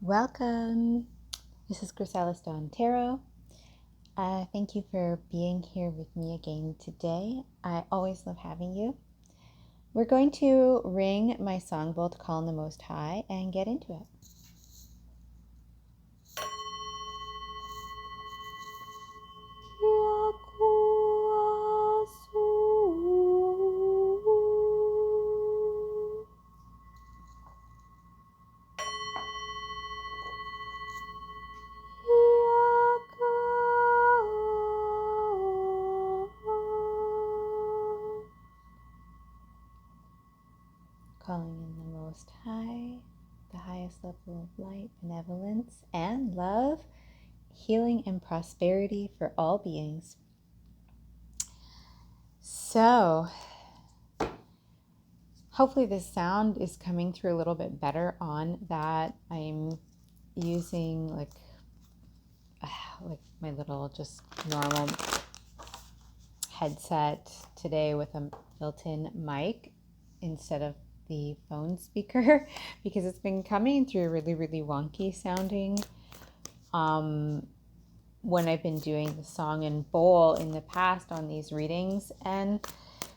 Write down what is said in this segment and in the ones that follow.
Welcome. This is chrysalisdawntarot. Thank you for being here with me again today. I always love having you. We're going to ring my song bowl to call on the Most High and get into it. Calling in the Most High, the highest level of light, benevolence, and love, healing and prosperity for all beings. So, hopefully this sound is coming through a little bit better on that. I'm using like my little just normal headset today with a built-in mic instead of the phone speaker because it's been coming through really, really wonky sounding when I've been doing the song and bowl in the past on these readings. And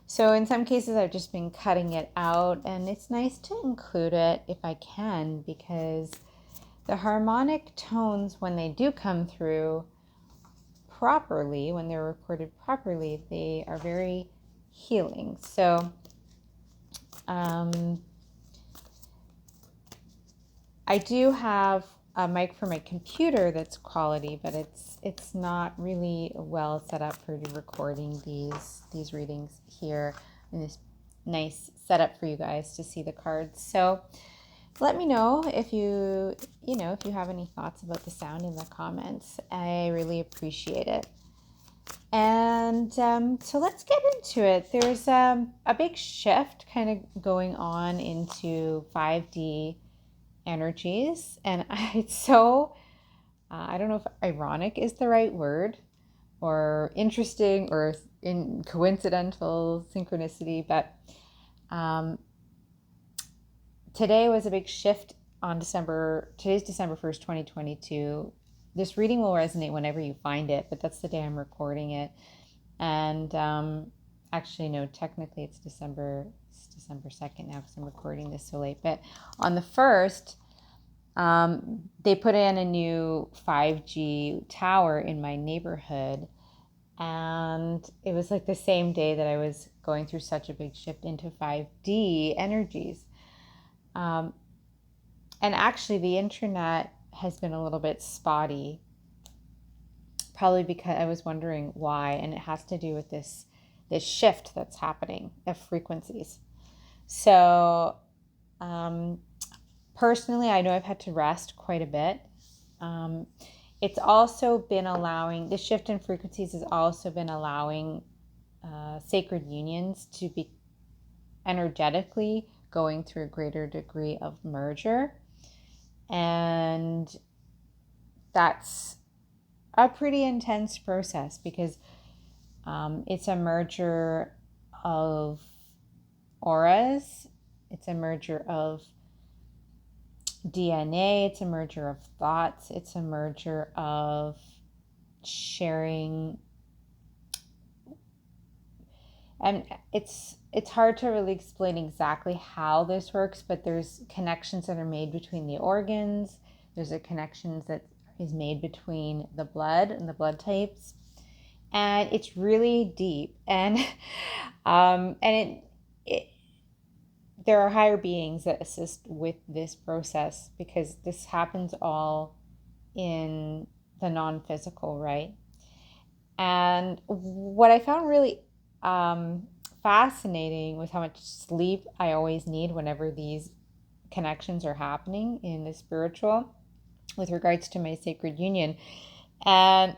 so in some cases I've just been cutting it out, and it's nice to include it if I can, because the harmonic tones, when they do come through properly, when they're recorded properly, they are very healing. So I do have a mic for my computer that's quality, but it's not really well set up for recording these readings here in this nice setup for you guys to see the cards. So let me know if you have any thoughts about the sound in the comments. I really appreciate it. And so let's get into it. There's a big shift kind of going on into 5D energies, and it's so I don't know if ironic is the right word, or interesting, or in coincidental synchronicity, but today was a big shift on today's December 1st, 2022. This reading will resonate whenever you find it, but that's the day I'm recording it. And actually, no, technically it's December 2nd now because I'm recording this so late. But on the 1st, they put in a new 5G tower in my neighborhood. And it was like the same day that I was going through such a big shift into 5D energies. And actually, the internet has been a little bit spotty, probably because I was wondering why, and it has to do with this shift that's happening of frequencies. So personally, I know I've had to rest quite a bit. It's also been allowing, the shift in frequencies has also been allowing sacred unions to be energetically going through a greater degree of merger. And that's a pretty intense process because it's a merger of auras, it's a merger of DNA, it's a merger of thoughts, it's a merger of sharing. And it's hard to really explain exactly how this works, but there's connections that are made between the organs. There's a connections that is made between the blood and the blood types, and it's really deep. And there are higher beings that assist with this process because this happens all in the non-physical, right? And what I found really fascinating was how much sleep I always need whenever these connections are happening in the spiritual with regards to my sacred union. And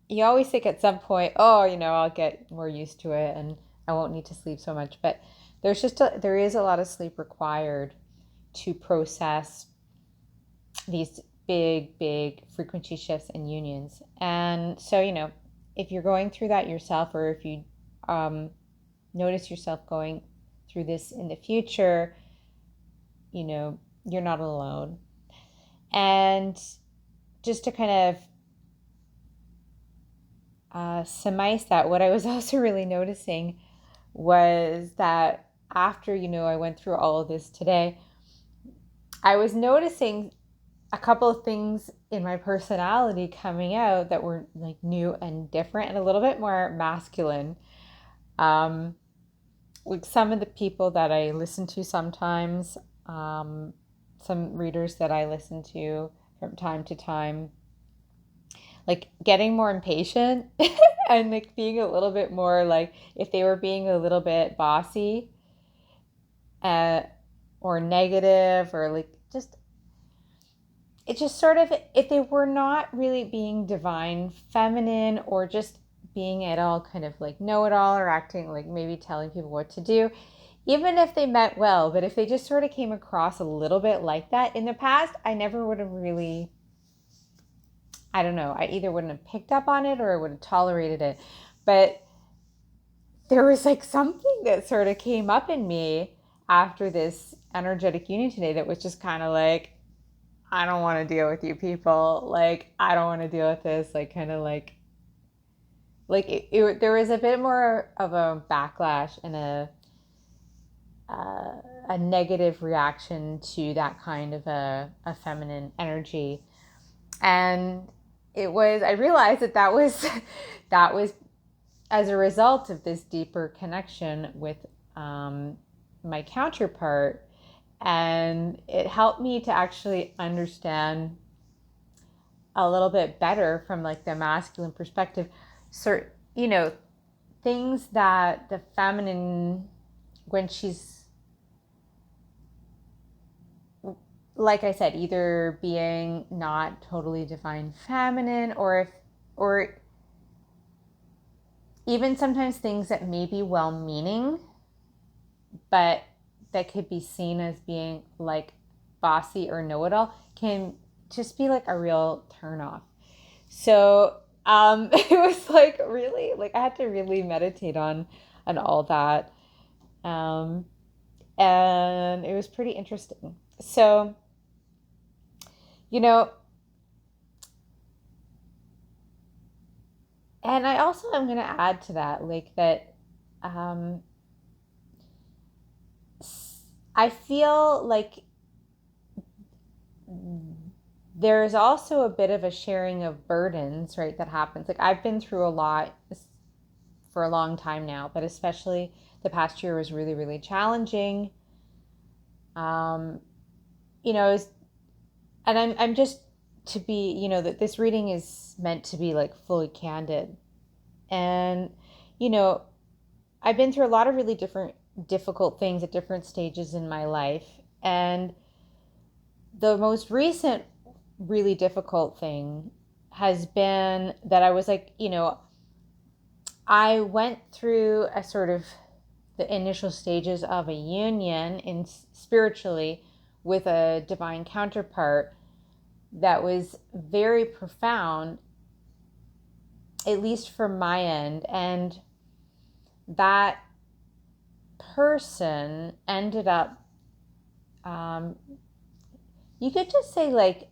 you always think at some point, oh, I'll get more used to it and I won't need to sleep so much. But there is a lot of sleep required to process these big frequency shifts and unions. And so, if you're going through that yourself, or if you notice yourself going through this in the future, you're not alone. And just to kind of surmise that, what I was also really noticing was that after, I went through all of this today, I was noticing a couple of things in my personality coming out that were like new and different and a little bit more masculine. Like some of the people that I listen to sometimes, some readers that I listen to from time to time, like getting more impatient and like being a little bit more like if they were being a little bit bossy, uh, or negative, or like just it just sort of, if they were not really being divine feminine or just being at all kind of like know-it-all or acting like maybe telling people what to do, even if they meant well, but if they just sort of came across a little bit like that in the past, I never would have really, I don't know, I either wouldn't have picked up on it or I would have tolerated it. But there was like something that sort of came up in me after this energetic union today that was just kind of like, I don't want to deal with you people. Like, I don't want to deal with this. Like, kind of there was a bit more of a backlash and a negative reaction to that kind of a feminine energy. And I realized that was, that was as a result of this deeper connection with my counterpart. And it helped me to actually understand a little bit better from like the masculine perspective, things that the feminine, when she's, like I said, either being not totally divine feminine, or even sometimes things that may be well-meaning, but that could be seen as being like bossy or know-it-all, can just be like a real turnoff. So it was like really, like I had to really meditate on all that, and it was pretty interesting. So, and I also am going to add to that, like that, I feel like there's also a bit of a sharing of burdens, right, that happens. Like I've been through a lot for a long time now, but especially the past year was really, really challenging. And I'm just to be, that this reading is meant to be like fully candid. And, I've been through a lot of really difficult things at different stages in my life. And the most recent really difficult thing has been that I was like, I went through a sort of the initial stages of a union in spiritually with a divine counterpart that was very profound, at least from my end. And that person ended up, you could just say like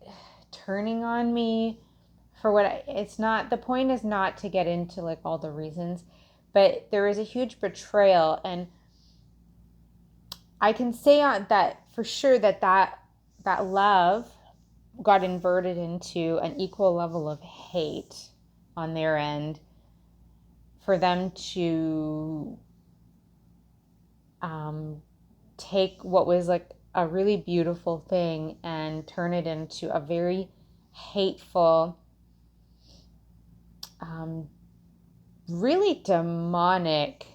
turning on me for what it's not, the point is not to get into like all the reasons, but there was a huge betrayal. And I can say on that for sure that love got inverted into an equal level of hate on their end, for them to take what was like a really beautiful thing and turn it into a very hateful, really demonic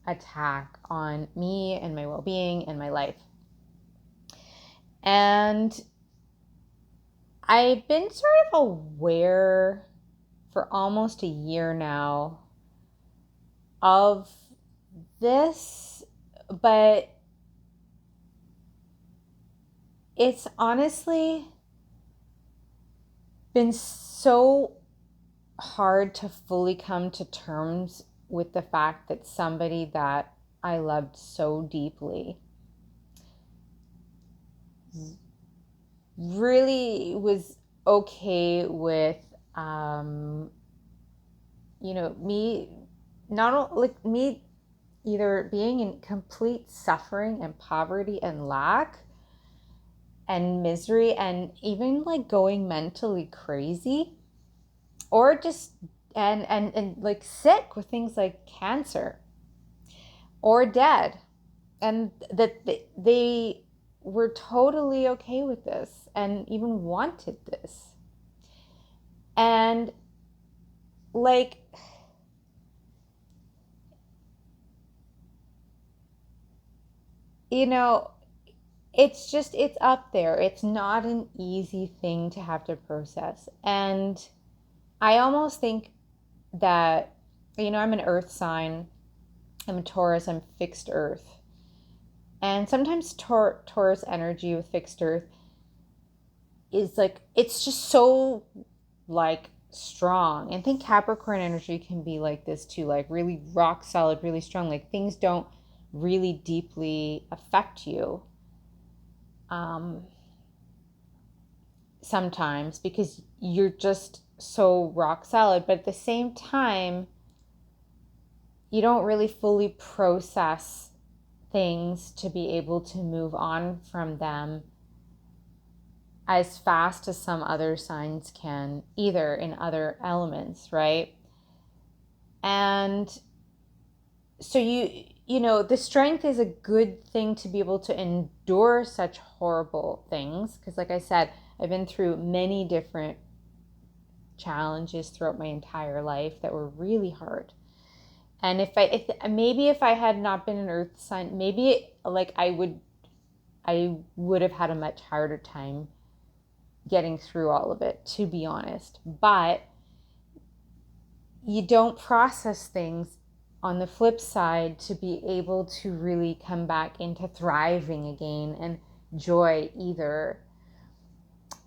attack on me and my well-being and my life. And I've been sort of aware for almost a year now of this, but it's honestly been so hard to fully come to terms with the fact that somebody that I loved so deeply really was okay with, me, not like me either being in complete suffering and poverty and lack and misery and even like going mentally crazy, or just and like sick with things like cancer or dead, and that they were totally okay with this and even wanted this. And like, you know, it's up there. It's not an easy thing to have to process. And I almost think that, I'm an earth sign. I'm a Taurus. I'm fixed earth. And sometimes Taurus energy with fixed earth is like, it's just so like strong. And I think Capricorn energy can be like this too, like really rock solid, really strong. Like things don't really deeply affect you. Sometimes because you're just so rock solid, but at the same time, you don't really fully process things to be able to move on from them as fast as some other signs can, either in other elements, right? And so the strength is a good thing to be able to endure such horrible things, because like I said, I've been through many different challenges throughout my entire life that were really hard. And if I had not been an earth sign, maybe like I would have had a much harder time getting through all of it, to be honest. But you don't process things on the flip side to be able to really come back into thriving again and joy either.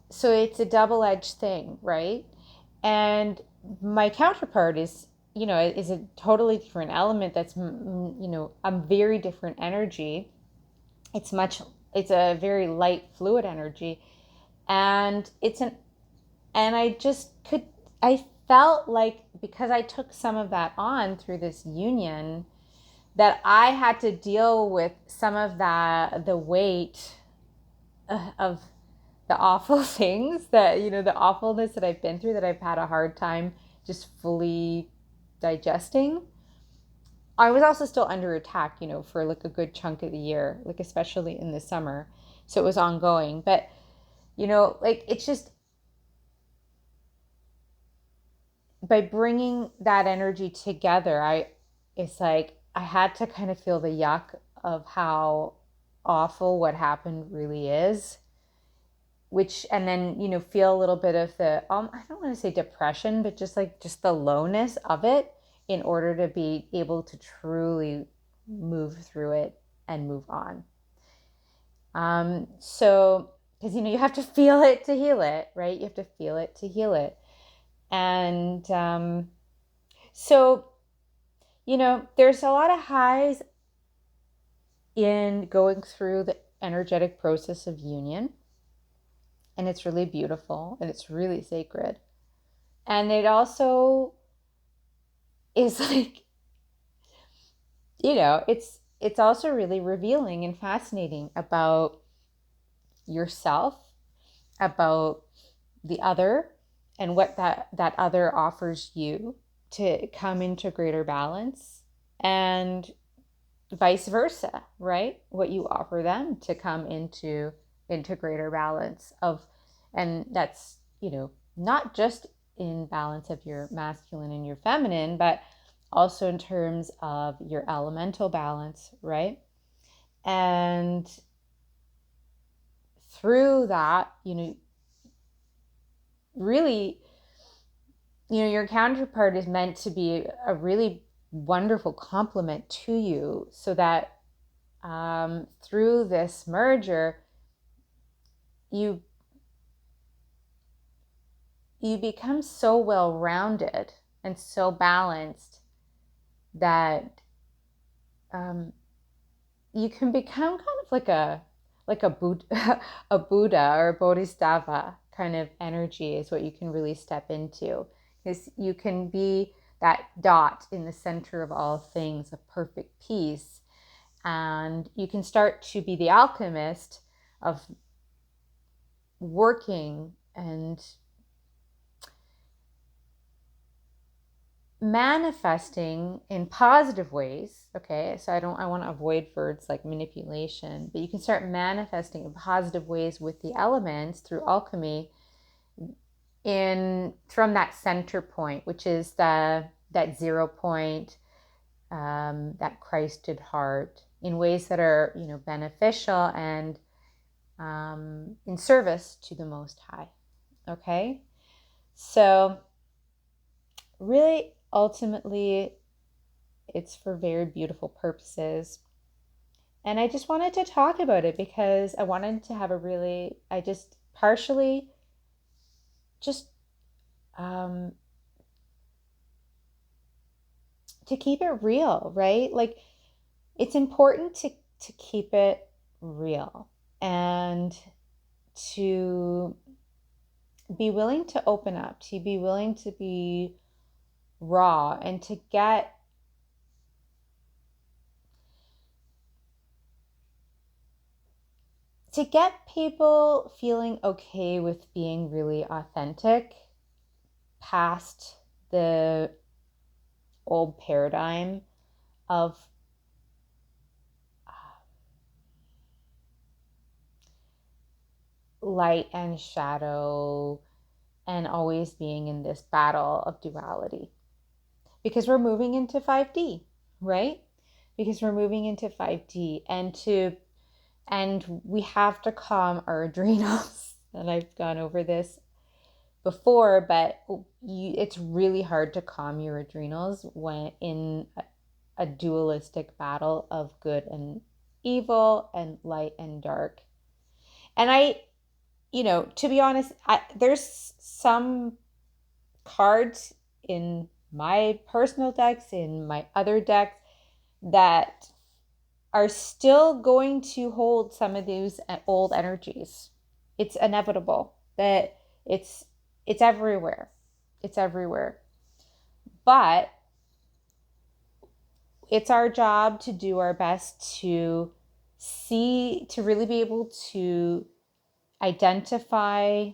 So it's a double-edged thing, right? And my counterpart is a totally different element. That's a very different energy. It's a very light fluid energy, and I felt like, because I took some of that on through this union, that I had to deal with some of the weight of the awful things that, the awfulness that I've been through, that I've had a hard time just fully digesting. I was also still under attack, for like a good chunk of the year, like especially in the summer. So it was ongoing. But, like it's just by bringing that energy together, it's like I had to kind of feel the yuck of how awful what happened really is, which, and then, feel a little bit of the, I don't want to say depression, but just the lowness of it, in order to be able to truly move through it and move on. So, because, you have to feel it to heal it, right? You have to feel it to heal it. And so, there's a lot of highs in going through the energetic process of union. And it's really beautiful and it's really sacred. And it also is like, it's also really revealing and fascinating about yourself, about the other, and what that other offers you to come into greater balance, and vice versa, right? What you offer them to come into greater balance of, and that's, not just in balance of your masculine and your feminine, but also in terms of your elemental balance, right? And through that, really, your counterpart is meant to be a really wonderful complement to you, so that through this merger, you become so well-rounded and so balanced that you can become kind of like like a Buddha, a Buddha or a Bodhisattva kind of energy is what you can really step into. Because you can be that dot in the center of all things, of perfect peace. And you can start to be the alchemist of working and manifesting in positive ways. Okay, so I want to avoid words like manipulation, but you can start manifesting in positive ways with the elements through alchemy in from that center point, which is that 0 point, that Christed heart, in ways that are, you know, beneficial and in service to the Most High. Okay, so really, ultimately, it's for very beautiful purposes. And I just wanted to talk about it because I wanted to have I just partially just to keep it real, right? Like, it's important to keep it real and to be willing to open up, to be willing to be raw, and to get people feeling okay with being really authentic past the old paradigm of light and shadow and always being in this battle of duality. Because we're moving into 5D, right? Because we're moving into 5D, and we have to calm our adrenals. And I've gone over this before, but it's really hard to calm your adrenals when in a dualistic battle of good and evil and light and dark. And you know, to be honest, there's some cards in my personal decks, in my other decks, that are still going to hold some of these old energies. It's inevitable that it's everywhere. It's everywhere. But it's our job to do our best to really be able to identify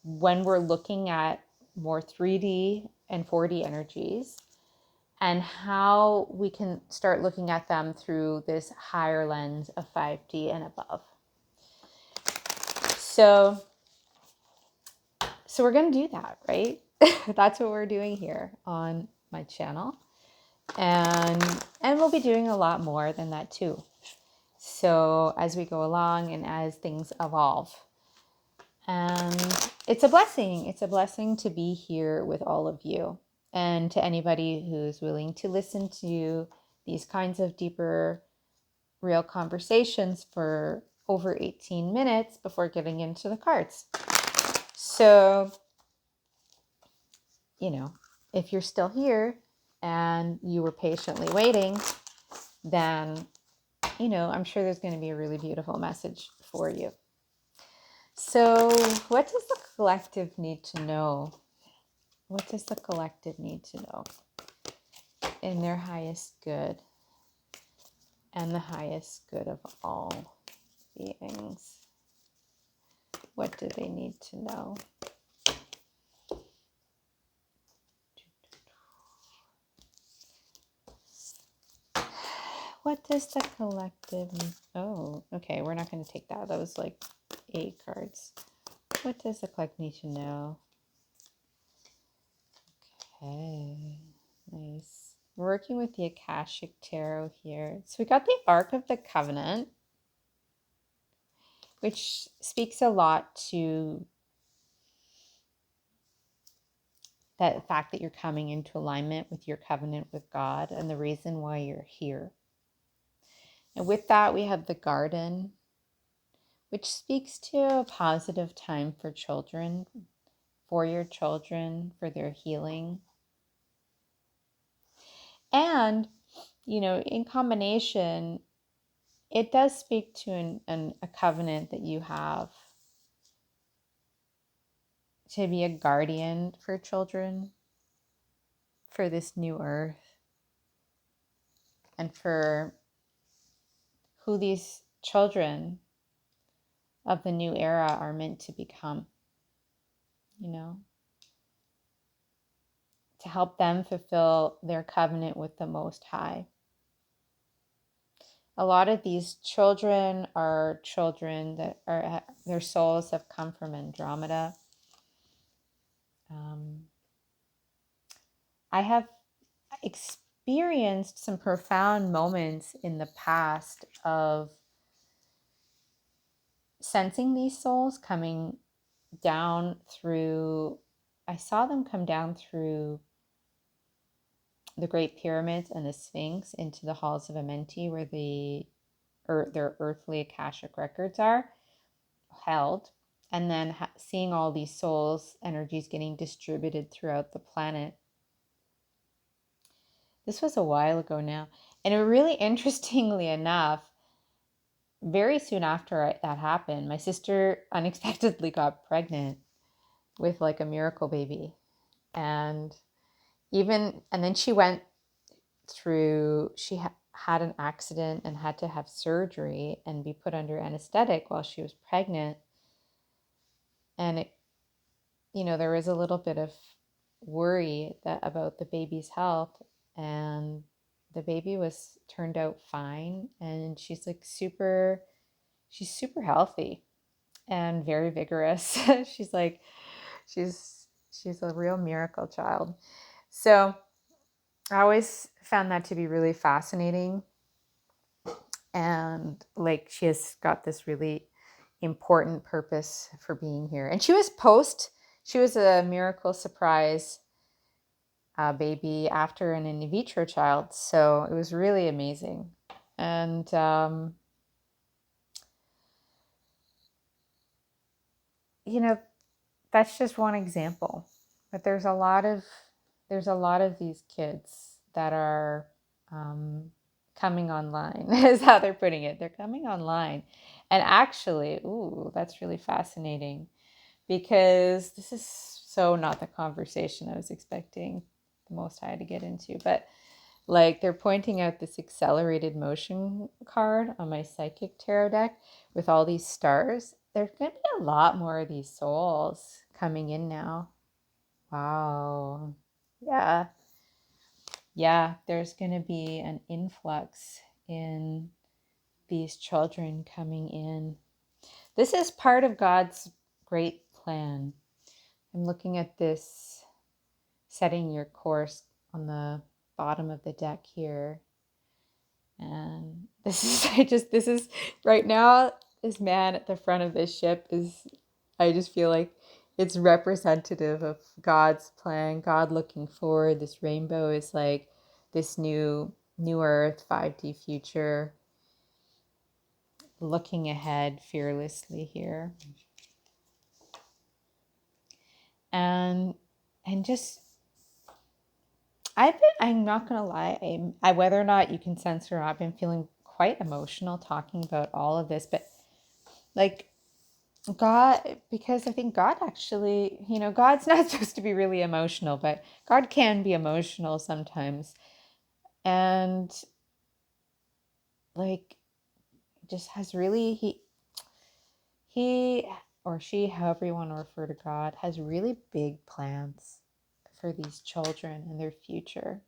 when we're looking at more 3D and 4D energies, and how we can start looking at them through this higher lens of 5D and above. So we're going to do that, right? That's what we're doing here on my channel. And we'll be doing a lot more than that too. So as we go along and as things evolve. And it's a blessing. It's a blessing to be here with all of you. And to anybody who's willing to listen to these kinds of deeper, real conversations for over 18 minutes before getting into the cards. So, you know, if you're still here and you were patiently waiting, then, you know, I'm sure there's going to be a really beautiful message for you. So, what does the collective need to know? What does the collective need to know in their highest good and the highest good of all beings? What do they need to know? What does the collective need? Oh, okay, we're not going to take that. That was like 8 cards. What does the collective need to know? Okay, nice. We're working with the Akashic Tarot here. So we got the Ark of the Covenant, which speaks a lot to that fact that you're coming into alignment with your covenant with God and the reason why you're here. And with that, we have the Garden, which speaks to a positive time for children, for your children, for their healing. And, you know, in combination, it does speak to a covenant that you have to be a guardian for children, for this new earth, and for who these children of the new era are meant to become, to help them fulfill their covenant with the Most High. A lot of these children are children that their souls have come from Andromeda. I have experienced some profound moments in the past of sensing these souls coming down through, I saw them come down through the Great Pyramids and the Sphinx into the halls of Amenti, where their earthly Akashic records are held, and then seeing all these souls energies getting distributed throughout the planet. This was a while ago now, and really interestingly enough, very soon after that happened, my sister unexpectedly got pregnant with like a miracle baby. And then she went through, had an accident and had to have surgery and be put under anesthetic while she was pregnant. And there was a little bit of worry about the baby's health, and the baby turned out fine, and she's super healthy and very vigorous. she's a real miracle child. So I always found that to be really fascinating. And like, she has got this really important purpose for being here. And she was a miracle surprise baby after an in vitro child. So it was really amazing. And that's just one example. But there's a lot of these kids that are coming online, is how they're putting it. They're coming online. And actually, that's really fascinating, because this is so not the conversation I was expecting the Most High to get into. But like, they're pointing out this accelerated motion card on my psychic tarot deck with all these stars. There's going to be a lot more of these souls coming in now. Wow. Yeah. Yeah, there's going to be an influx in these children coming in. This is part of God's great plan. I'm looking at this, setting your course, on the bottom of the deck here. And this is right now, this man at the front of this ship I just feel like it's representative of God's plan, God looking forward. This rainbow is like this new earth, 5D future, looking ahead fearlessly here. And just, I'm not going to lie, I whether or not you can sense or not, I've been feeling quite emotional talking about all of this. But like, God, because I think God actually, God's not supposed to be really emotional, but God can be emotional sometimes. And like, just has really, he or she, however you want to refer to God, has really big plans for these children and their future,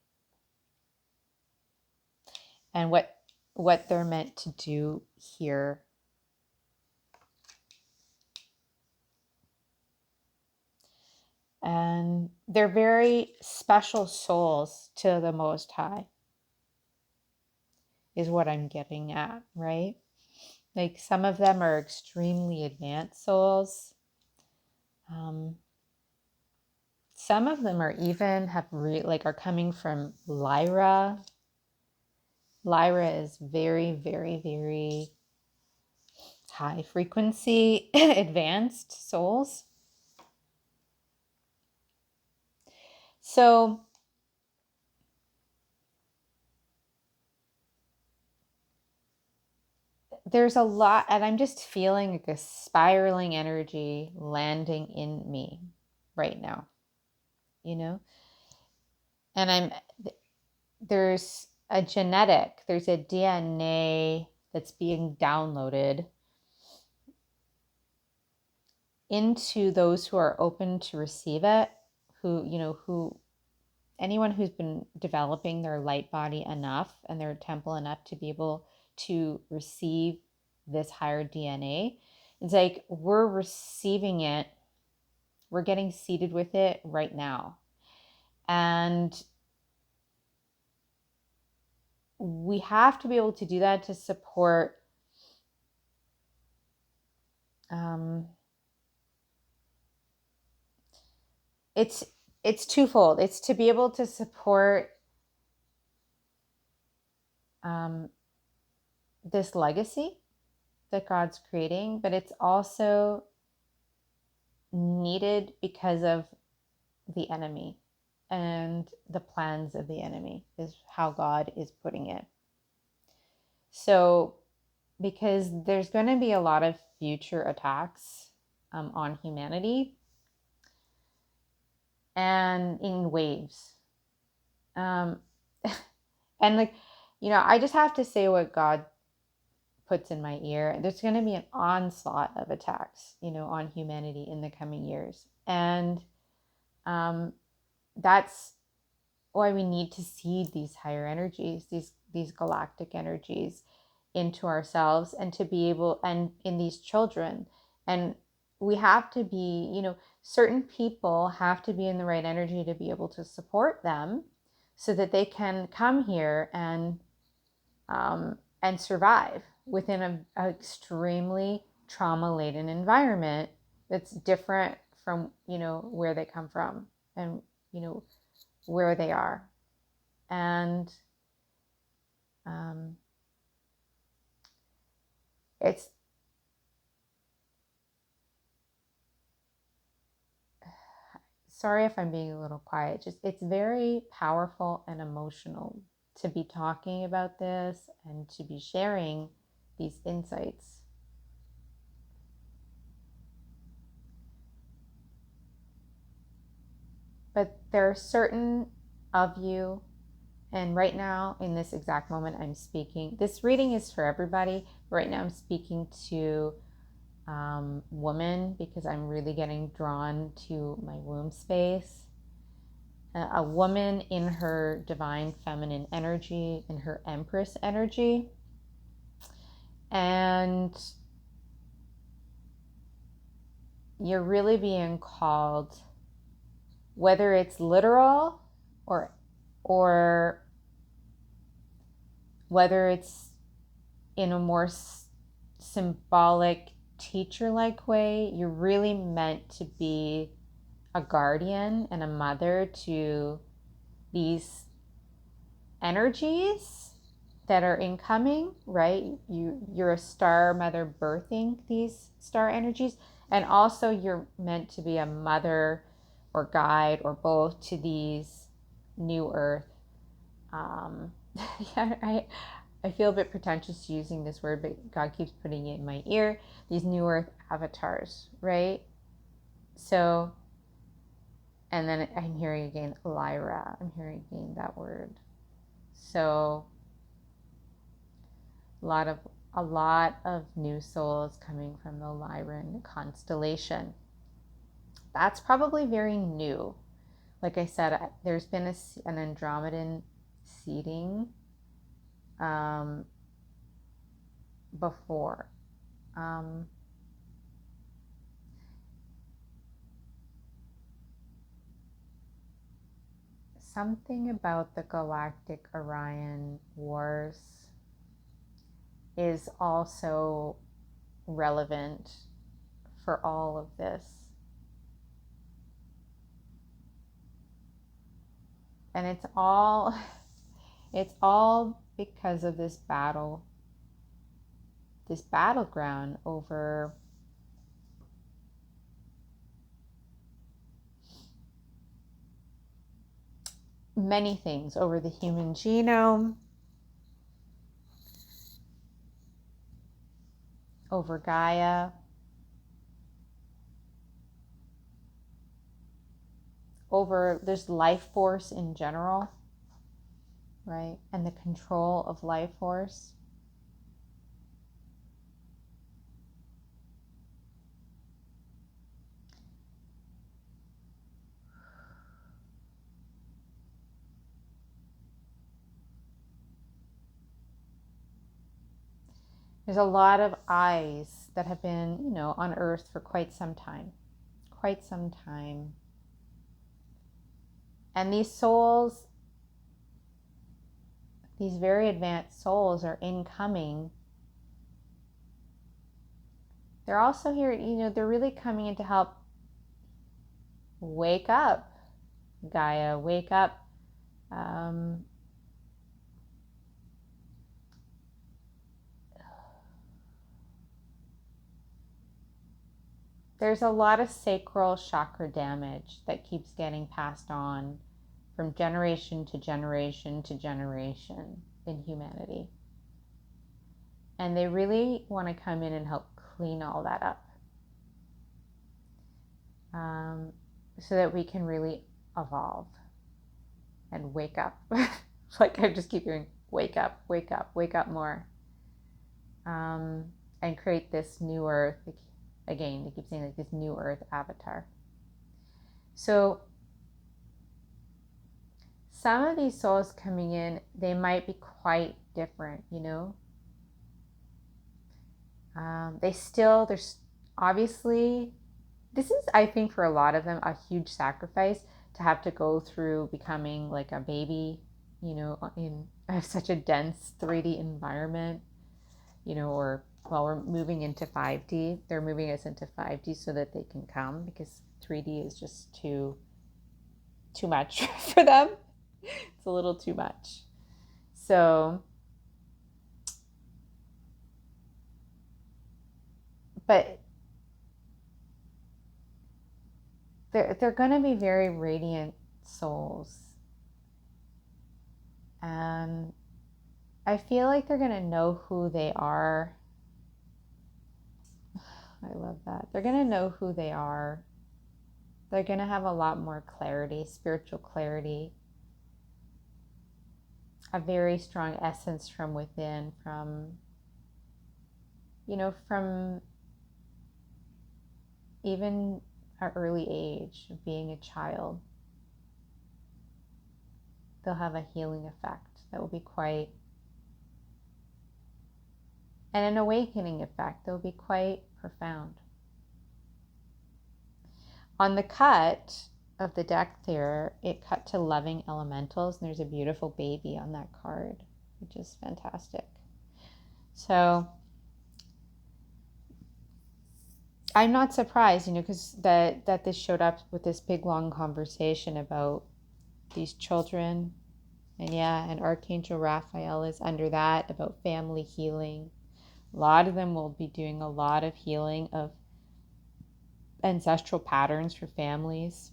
and what they're meant to do here. And they're very special souls to the Most High, is what I'm getting at, right? Like, some of them are extremely advanced souls. Some of them are even are coming from Lyra. Lyra is very, very, very high frequency, advanced souls. So there's a lot, and I'm just feeling like a spiraling energy landing in me right now, you know? And there's a there's a DNA that's being downloaded into those who are open to receive it, anyone who's been developing their light body enough and their temple enough to be able to receive this higher DNA. It's like we're receiving it, we're getting seated with it right now. And we have to be able to do that to support it's twofold. It's to be able to support this legacy that God's creating, but it's also needed because of the enemy and the plans of the enemy, is how God is putting it. So, because there's going to be a lot of future attacks on humanity and in waves. And I just have to say what God puts in my ear. There's going to be an onslaught of attacks, on humanity in the coming years. And that's why we need to seed these higher energies, these galactic energies into ourselves, and to be able, and in these children. And we have to be, certain people have to be in the right energy to be able to support them so that they can come here and survive within an extremely trauma-laden environment that's different from, where they come from and, where they are. And it's sorry if I'm being a little quiet. It's very powerful and emotional to be talking about this and to be sharing these insights. But there are certain of you, and right now, in this exact moment, I'm speaking. This reading is for everybody. Right now, I'm speaking to woman, because I'm really getting drawn to my womb space. A woman in her divine feminine energy, in her empress energy. And you're really being called, whether it's literal or whether it's in a more symbolic, teacher-like way, you're really meant to be a guardian and a mother to these energies that are incoming, right? You're a star mother birthing these star energies, and also you're meant to be a mother or guide or both to these new earth. I feel a bit pretentious using this word, but God keeps putting it in my ear. These new earth avatars, right? So, and then I'm hearing again Lyra. I'm hearing again that word. So, a lot of new souls coming from the Lyran constellation. That's probably very new. Like I said, there's been an Andromedan seeding before. Something about the galactic Orion wars is also relevant for all of this. And it's all because of this battleground over many things, over the human genome, over Gaia, over this life force in general, right? And the control of life force. There's a lot of eyes that have been, on Earth for quite some time. Quite some time. And these souls, these very advanced souls are incoming. They're also here, they're really coming in to help wake up, Gaia, wake up. There's a lot of sacral chakra damage that keeps getting passed on from generation to generation to generation in humanity. And they really want to come in and help clean all that up, so that we can really evolve and wake up. Like I just keep hearing, wake up, wake up, wake up more. And create this new earth. Again, they keep saying like this new earth avatar. So some of these souls coming in, they might be quite different, there's obviously, this is, I think for a lot of them, a huge sacrifice to have to go through becoming like a baby, in such a dense 3D environment, or we're moving into 5D. They're moving us into 5D so that they can come, because 3D is just too much for them. It's a little too much. So, but they're going to be very radiant souls. And I feel like they're going to know who they are. I love that. They're going to know who they are. They're going to have a lot more clarity, spiritual clarity, a very strong essence from within, from even an early age of being a child. They'll have a healing effect that will be quite, and an awakening effect that will be quite profound. On the cut of the deck there, it cut to loving elementals, and there's a beautiful baby on that card, which is fantastic. So I'm not surprised, because that this showed up with this big long conversation about these children, and Archangel Raphael is under that, about family healing. A lot of them will be doing a lot of healing of ancestral patterns for families.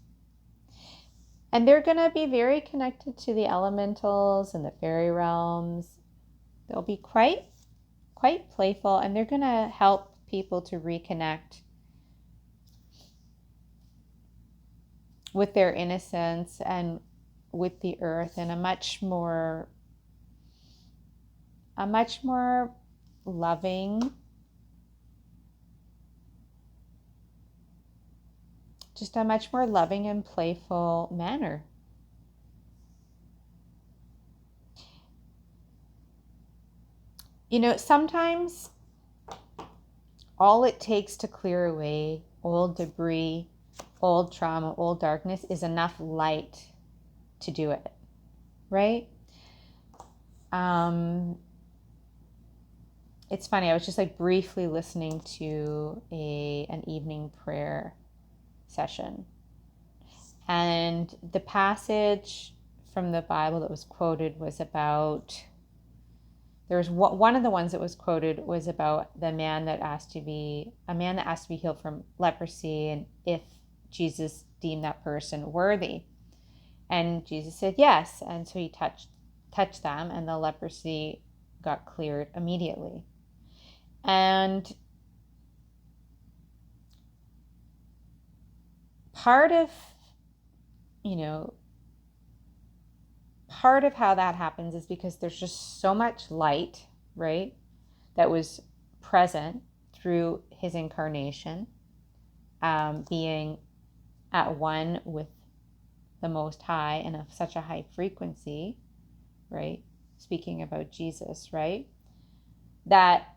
And they're going to be very connected to the elementals and the fairy realms. They'll be quite playful, and they're going to help people to reconnect with their innocence and with the earth in a much more loving, just a much more loving and playful manner. Sometimes all it takes to clear away old debris, old trauma, old darkness is enough light to do it, right? It's funny, I was just like briefly listening to an evening prayer session, and the passage from the Bible that was quoted was about, there was one of the ones that was quoted was about a man that asked to be healed from leprosy, and if Jesus deemed that person worthy. And Jesus said yes. And so he touched them, and the leprosy got cleared immediately. And part of, part of how that happens is because there's just so much light, right, that was present through his incarnation, being at one with the Most High and of such a high frequency, right? Speaking about Jesus, right? That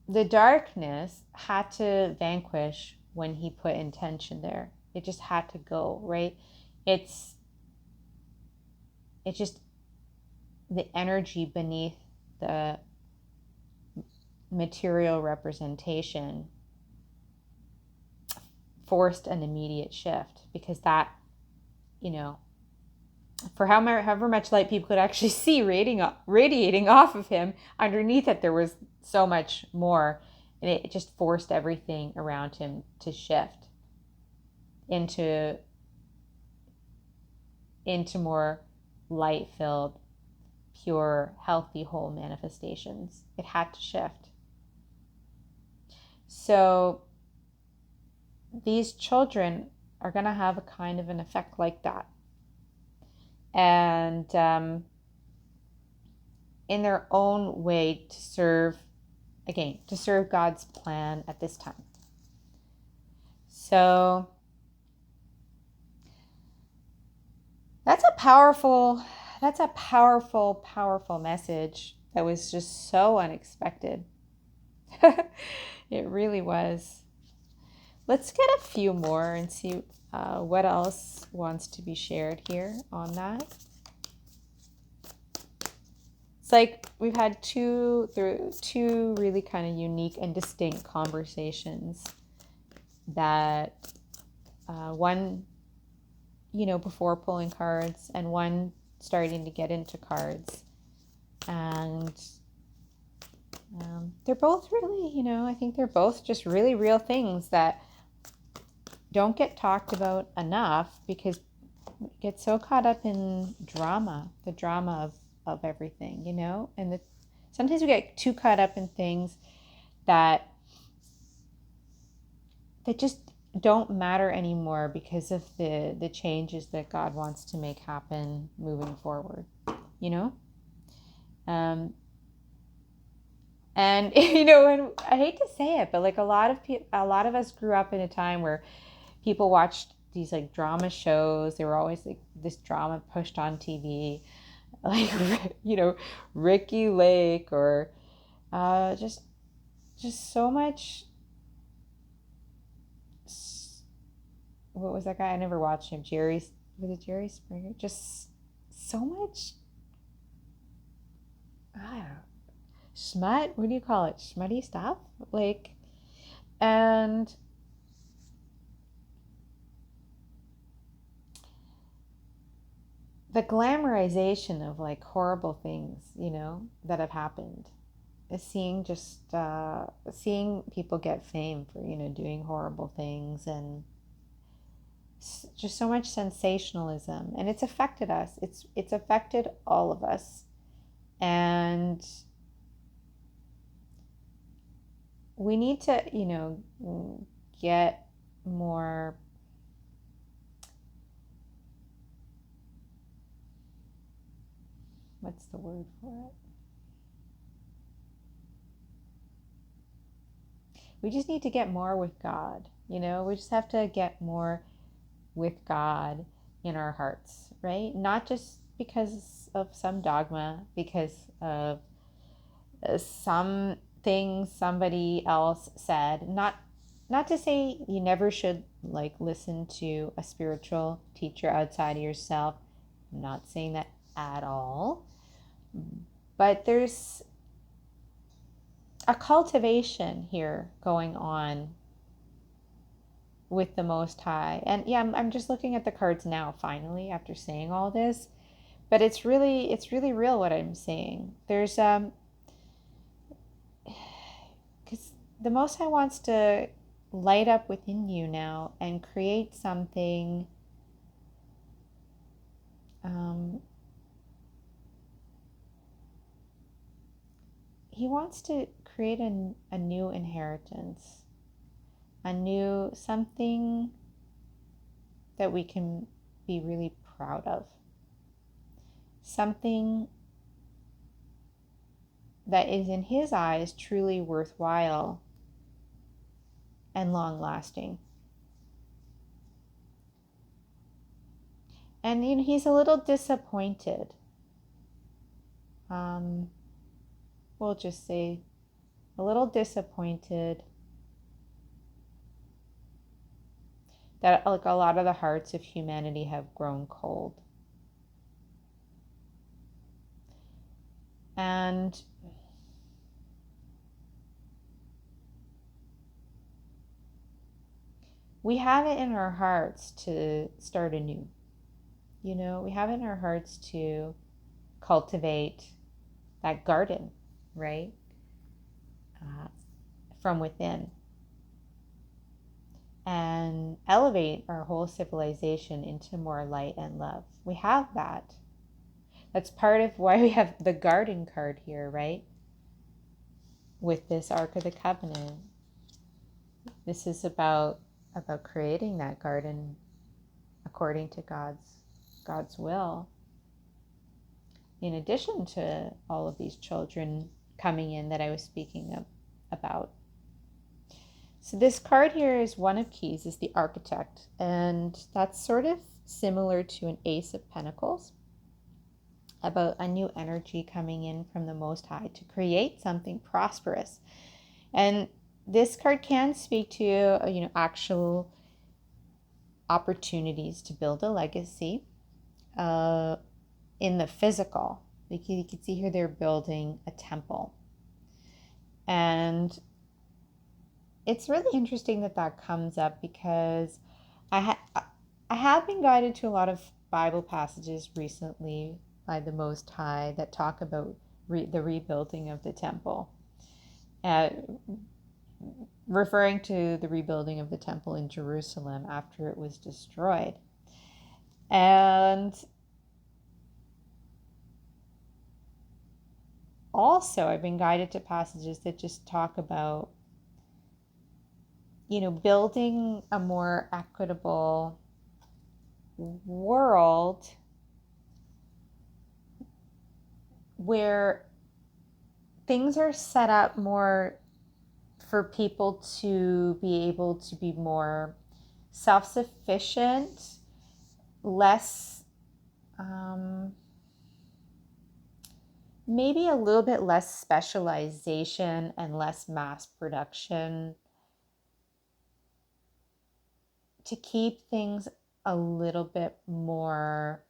the darkness had to vanquish when he put intention there. It just had to go, right? It's just the energy beneath the material representation forced an immediate shift, because that, for however much light people could actually see radiating off of him, underneath it there was so much more, and it just forced everything around him to shift into more light-filled, pure, healthy, whole manifestations. It had to shift. So these children are going to have a kind of an effect like that. And in their own way to serve God's plan at this time. So that's a powerful, powerful message that was just so unexpected. It really was. Let's get a few more and see what else wants to be shared here on that. It's like we've had two really kind of unique and distinct conversations. That one, before pulling cards, and one starting to get into cards. And they're both really, I think they're both just really real things that don't get talked about enough, because we get so caught up in the drama of everything, and sometimes we get too caught up in things that just don't matter anymore because of the changes that God wants to make happen moving forward, and and I hate to say it, but like a lot of us grew up in a time where people watched these like drama shows. They were always like this drama pushed on TV, like Ricky Lake, or just so much. What was that guy? I never watched him. Was it Jerry Springer? Just so much. I don't know. Smut? What do you call it? Smutty stuff? Like, and the glamorization of like horrible things, that have happened. Is seeing people get fame for, doing horrible things, and just so much sensationalism, and it's affected us. It's affected all of us, and we need to, get more. What's the word for it? We just need to get more with God. We just have to get more with God in our hearts, right? Not just because of some dogma, because of something somebody else said. Not to say you never should like listen to a spiritual teacher outside of yourself. I'm not saying that at all. But there's a cultivation here going on with the Most High. And yeah, I'm just looking at the cards now, finally, after saying all this. But it's really real what I'm saying. There's because the Most High wants to light up within you now and create something. He wants to create a new inheritance, a new something that we can be really proud of. Something that is in his eyes truly worthwhile and long lasting. And he's a little disappointed. We'll just say a little disappointed that like a lot of the hearts of humanity have grown cold. And we have it in our hearts to start anew. We have it in our hearts to cultivate that garden, right? From within. And elevate our whole civilization into more light and love. We have that. That's part of why we have the garden card here, right? With this Ark of the Covenant. This is about creating that garden according to God's will. In addition to all of these children coming in that I was speaking about. So this card here is one of keys, is the Architect. And that's sort of similar to an Ace of Pentacles, about a new energy coming in from the Most High to create something prosperous. And this card can speak to, actual opportunities to build a legacy in the physical. You can see here they're building a temple. And it's really interesting that comes up, because I have been guided to a lot of Bible passages recently by the Most High that talk about the rebuilding of the temple, referring to the rebuilding of the temple in Jerusalem after it was destroyed. And also I've been guided to passages that just talk about building a more equitable world where things are set up more for people to be able to be more self-sufficient, less, maybe a little bit less specialization and less mass production, to keep things a little bit more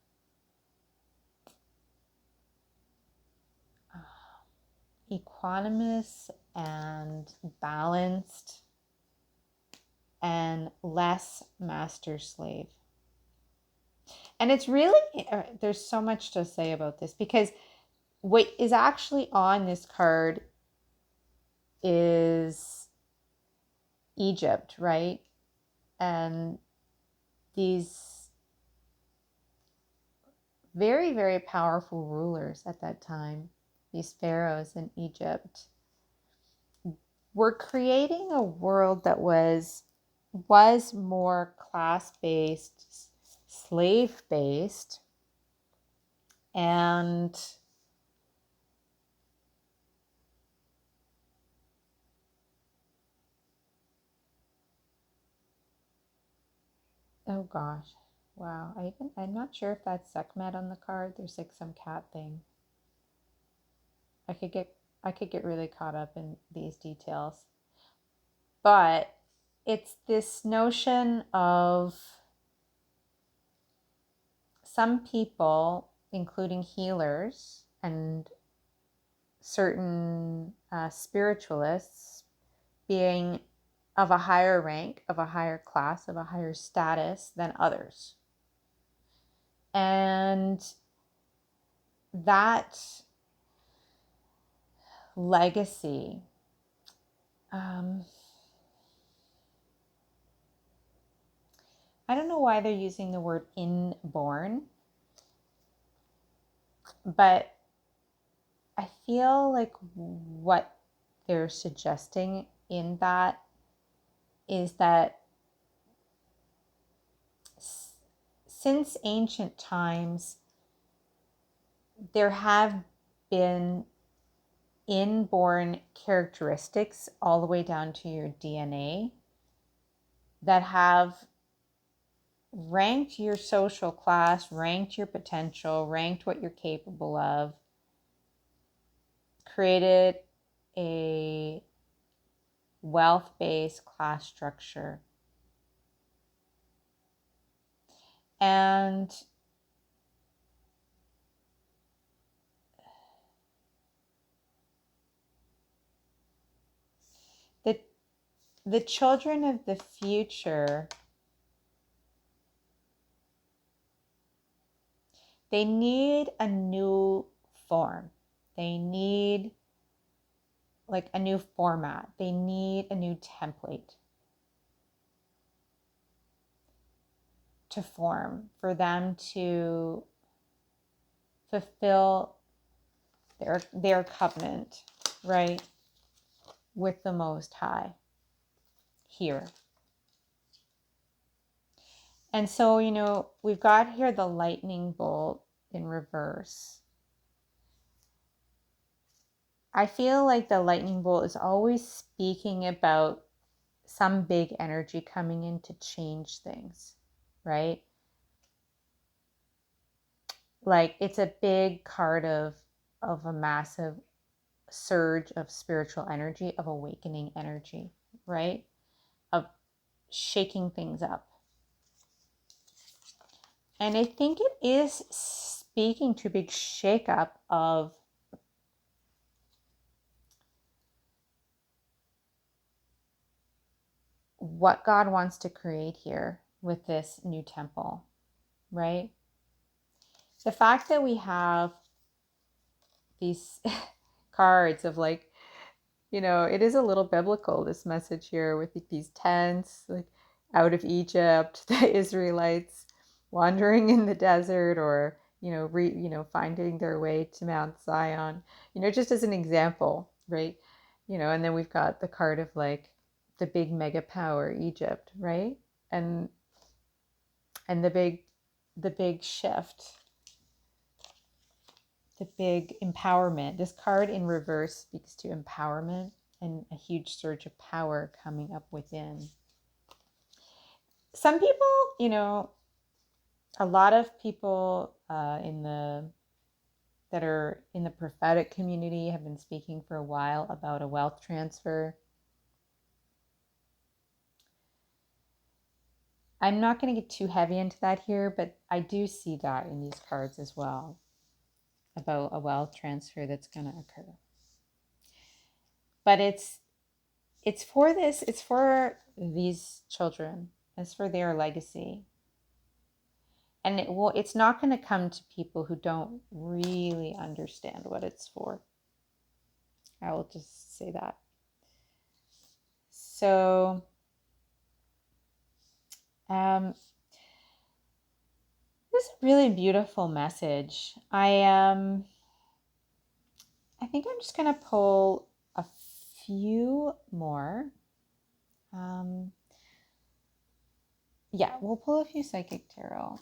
equanimous and balanced and less master-slave. And it's really, there's so much to say about this, because what is actually on this card is Egypt, right? And these very, very powerful rulers at that time, these pharaohs in Egypt, were creating a world that was more class-based, slave-based, and oh gosh, wow, I'm not sure if that's Sekhmet on the card. There's like some cat thing. I could get really caught up in these details. But it's this notion of some people, including healers and certain spiritualists, being of a higher rank, of a higher class, of a higher status than others. And that legacy, I don't know why they're using the word inborn, but I feel like what they're suggesting in that is that since ancient times, there have been inborn characteristics all the way down to your DNA that have ranked your social class, ranked your potential, ranked what you're capable of, created a wealth-based class structure. And the children of the future, they need a new form. They need like a new format. They need a new template to form for them to fulfill their covenant, right, with the Most High here. And so, you know, we've got here the lightning bolt in reverse. I feel like the lightning bolt is always speaking about some big energy coming in to change things, right? Like it's a big card of a massive surge of spiritual energy, of awakening energy, right? Of shaking things up. And I think it is speaking to a big shakeup of what God wants to create here with this new temple, right? The fact that we have these cards of like, you know, it is a little biblical, this message here with these tents, like out of Egypt, the Israelites wandering in the desert, or, you know, finding their way to Mount Zion, you know, just as an example, right? You know, and then we've got the card of like the big mega power, Egypt, right? And the big shift, the big empowerment. This card in reverse speaks to empowerment and a huge surge of power coming up within. Some people, you know, a lot of people that are in the prophetic community have been speaking for a while about a wealth transfer. I'm not going to get too heavy into that here, but I do see that in these cards as well, about a wealth transfer that's going to occur. But it's for this, it's for these children, it's for their legacy. And it's not going to come to people who don't really understand what it's for. I will just say that. So, this is a really beautiful message. I think I'm just going to pull a few more. Yeah, we'll pull a few psychic tarot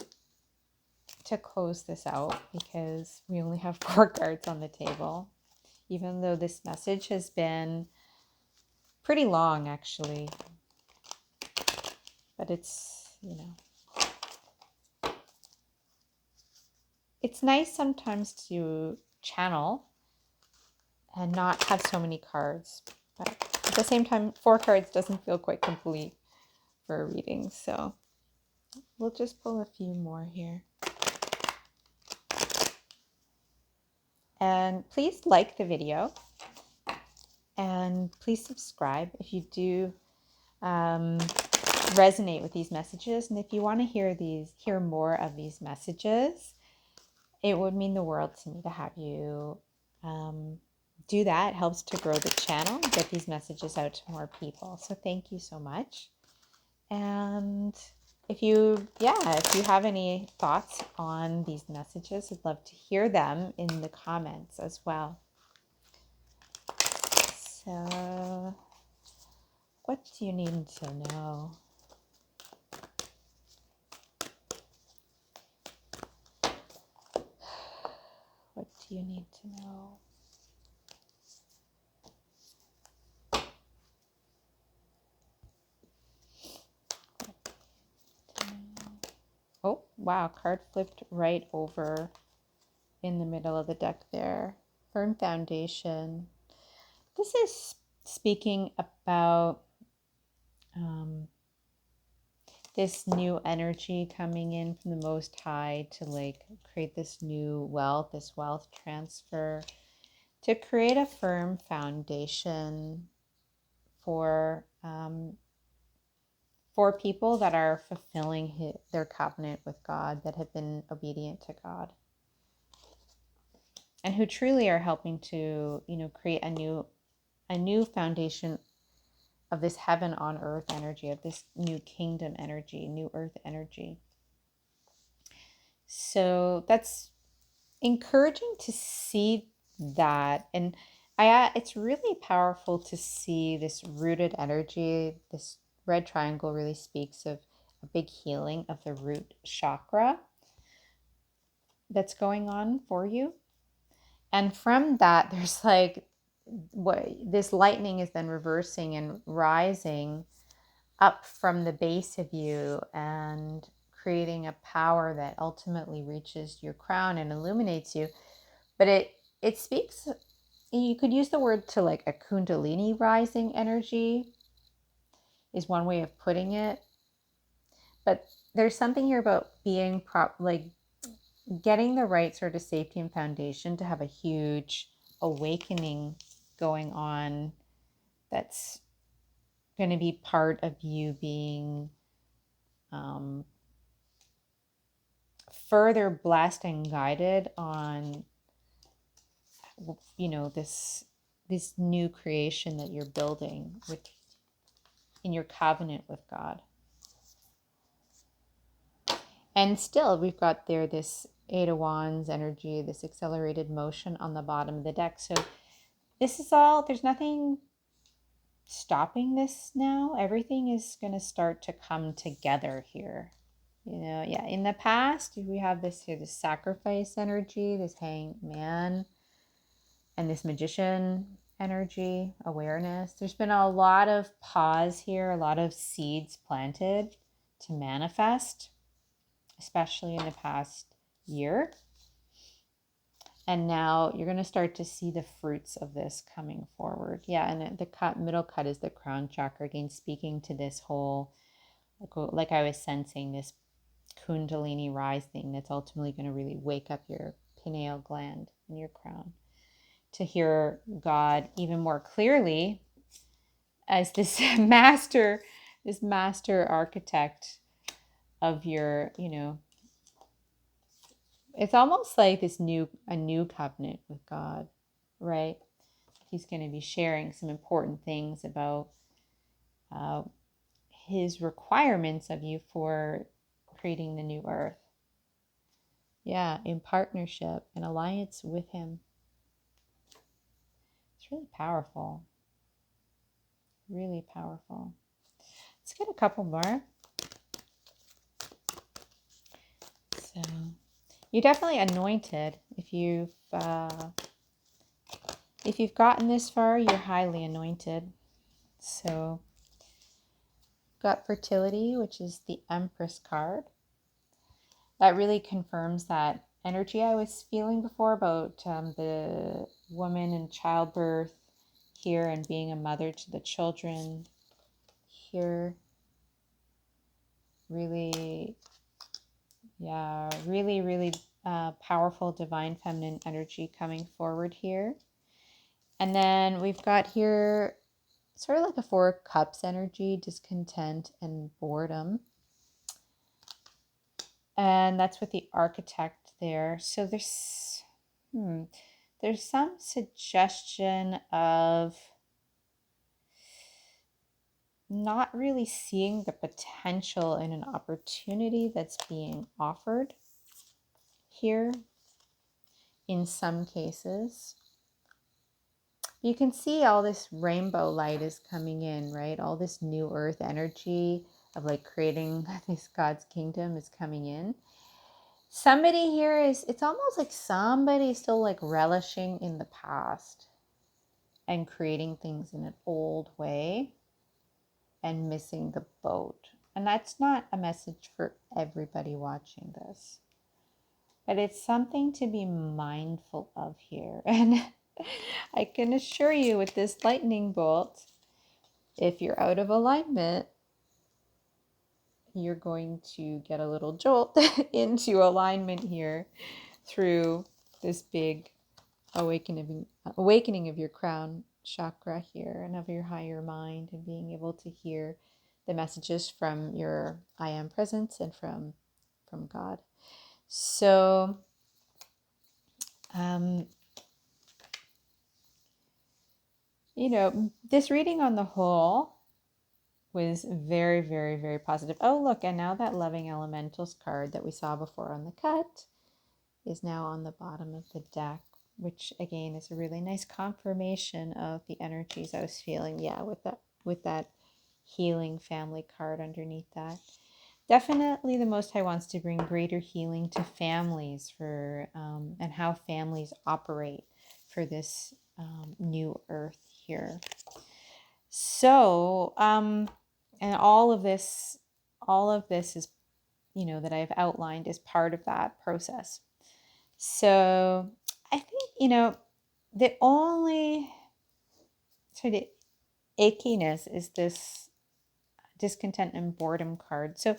to close this out because we only have 4 cards on the table, even though this message has been pretty long actually, but it's, you know, it's nice sometimes to channel and not have so many cards, but at the same time 4 cards doesn't feel quite complete for a reading, so we'll just pull a few more here. And please like the video, and please subscribe if you do resonate with these messages. And if you want to hear more of these messages, it would mean the world to me to have you do that. It helps to grow the channel, get these messages out to more people. So thank you so much. And if you have any thoughts on these messages, I'd love to hear them in the comments as well. So, what do you need to know? do you need to know? Oh, wow, card flipped right over in the middle of the deck there. Firm foundation. This is speaking about this new energy coming in from the Most High to like create this new wealth, this wealth transfer, to create a firm foundation for people that are fulfilling their covenant with God, that have been obedient to God, and who truly are helping to, create a new foundation of this heaven on earth energy, of this new kingdom energy, new earth energy. So that's encouraging to see that. And it's really powerful to see this rooted energy. This red triangle really speaks of a big healing of the root chakra that's going on for you. And from that, there's like this lightning is then reversing and rising up from the base of you and creating a power that ultimately reaches your crown and illuminates you. But it speaks, you could use the word to like a kundalini rising energy is one way of putting it. But there's something here about being like getting the right sort of safety and foundation to have a huge awakening going on that's going to be part of you being further blessed and guided on, this new creation that you're building in your covenant with God. And still, we've got there this Eight of Wands energy, this accelerated motion on the bottom of the deck. So this is all, there's nothing stopping this now. Everything is going to start to come together here. In the past, we have this here, this sacrifice energy, this hangman, and this magician energy, awareness. There's been a lot of pause here, a lot of seeds planted to manifest, especially in the past year. And now you're going to start to see the fruits of this coming forward. Yeah, and the middle cut is the crown chakra, again, speaking to this whole, like I was sensing, this kundalini rising that's ultimately going to really wake up your pineal gland and your crown to hear God even more clearly as this master architect of your, it's almost like a new covenant with God, right? He's going to be sharing some important things about his requirements of you for creating the new earth. Yeah, in partnership and alliance with him. It's really powerful. Really powerful. Let's get a couple more. So, you're definitely anointed. If you've gotten this far, you're highly anointed. So, got fertility, which is the Empress card. That really confirms that energy I was feeling before about the woman in childbirth here and being a mother to the children here. Really, really powerful divine feminine energy coming forward here. And then we've got here sort of like a Four of Cups energy, discontent and boredom. And that's with the architect there. So there's some suggestion of not really seeing the potential in an opportunity that's being offered here in some cases. You can see all this rainbow light is coming in, right? All this new earth energy of like creating this God's kingdom is coming in. Somebody here it's almost like somebody still like relishing in the past and creating things in an old way and missing the boat. And that's not a message for everybody watching this, but it's something to be mindful of here. And I can assure you with this lightning bolt, if you're out of alignment, you're going to get a little jolt into alignment here through this big awakening of your crown chakra here and of your higher mind, and being able to hear the messages from your I am presence and from God. So this reading on the whole was very, very, very positive. Oh, look, and now that Loving Elementals card that we saw before on the cut is now on the bottom of the deck, which again is a really nice confirmation of the energies I was feeling. Yeah, with that healing family card underneath that. Definitely the Most High wants to bring greater healing to families for and how families operate for this new earth here. So, and all of this is, that I've outlined is part of that process. So I think, the only sort of achiness is this discontent and boredom card. So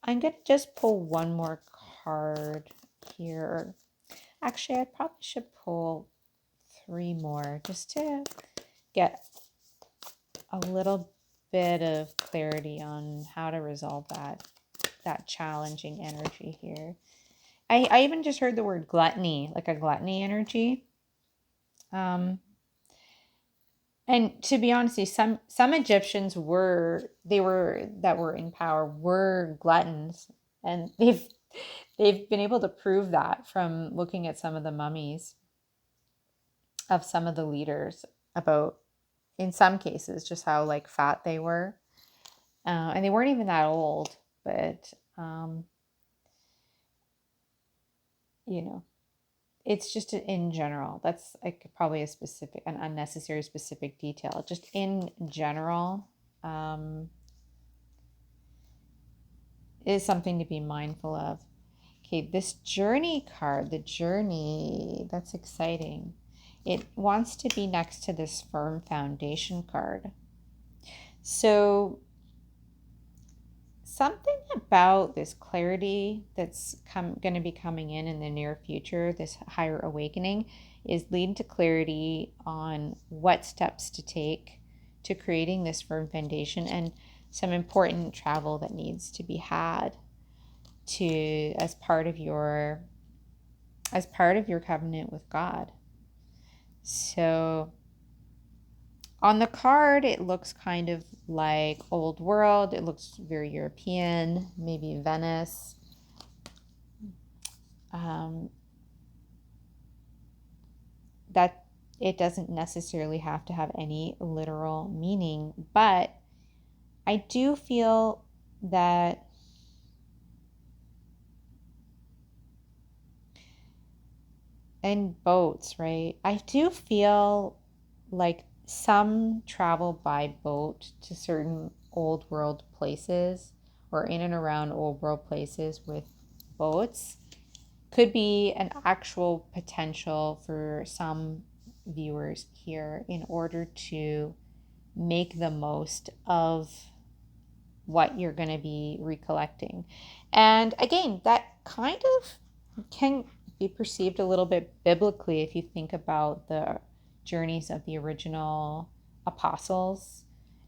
I'm going to just pull one more card here. Actually, I probably should pull 3 more just to get a little bit of clarity on how to resolve that challenging energy here. I even just heard the word gluttony, like a gluttony energy. And to be honest, some Egyptians that were in power were gluttons, and they've been able to prove that from looking at some of the mummies of some of the leaders, about, in some cases, just how like fat they were, and they weren't even that old, but it's just in general. That's like probably an unnecessary specific detail. Just in general, is something to be mindful of. Okay, this journey card, the journey, that's exciting. It wants to be next to this firm foundation card. So something about this clarity that's going to be coming in the near future, this higher awakening, is leading to clarity on what steps to take to creating this firm foundation, and some important travel that needs to be had as part of your covenant with God. So on the card, it looks kind of like old world. It looks very European, maybe Venice. That it doesn't necessarily have to have any literal meaning, but I do feel that in boats, right? I do feel like some travel by boat to certain old world places, or in and around old world places with boats, could be an actual potential for some viewers here in order to make the most of what you're going to be recollecting. And again, that kind of can be perceived a little bit biblically if you think about the journeys of the original apostles